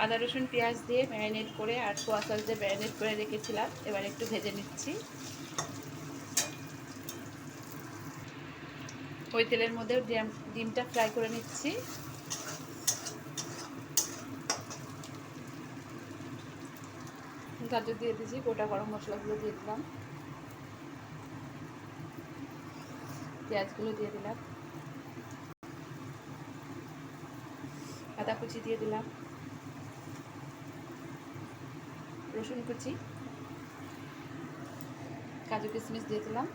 আদা রসুন পেঁয়াজ দিয়ে ম্যারিনেট করে আর সোয়া সস দিয়ে ম্যারিনেট করে রেখেছিলাম। এবার একটু ভেজে নিচ্ছি। ওই তেলের মধ্যে ডিমটা ফ্রাই করে নিচ্ছি। গাজর দিয়ে দিয়েছি, গোটা গরম মশলাগুলো দিয়ে দিলাম, পেঁয়াজগুলো দিয়ে দিলাম, আদা কুচি দিয়ে দিলাম, রসুন কুচি, কাজু কিশমিশ দিয়ে দিলাম,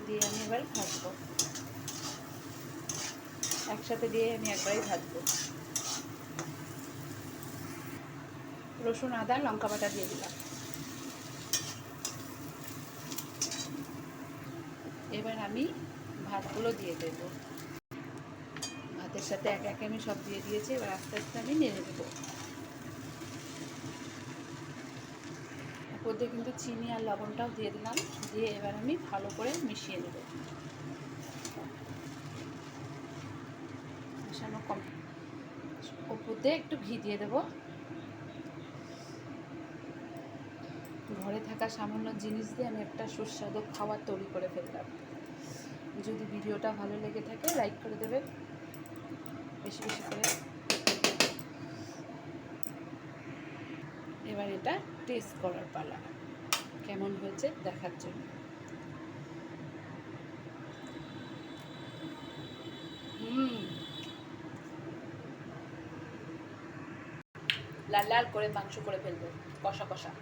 দিয়ে আমি এবার ভাজবো। একসাথে দিয়ে আমি একবারই ভাজবো। রসুন আদা লঙ্কা বাটা দিয়ে দিলাম। এবার আমি ভাতগুলো দিয়ে দেব। ভাতের সাথে একে একে আমি সব দিয়ে দিয়েছি। এবার আস্তে আস্তে আমি নেড়ে দেবো। উপর দিয়ে কিন্তু চিনি আর লবণটাও দিয়ে দিলাম। দিয়ে এবার আমি ভালো করে মিশিয়ে নেব। মিশানো কম। উপর দিয়ে একটু ঘি দিয়ে দেবো। ঘরে থাকা সামান্য জিনিস দিয়ে আমি একটা সুস্বাদু খাবার তৈরি করে ফেললাম। যদি ভিডিওটা ভালো লেগে থাকে লাইক করে দেবেন বেশি বেশি করে। এবার এটা টেস্ট করার পালা, কেমন হয়েছে দেখার জন্য। লাল লাল করে মাংস করে ফেলবো, কষা কষা।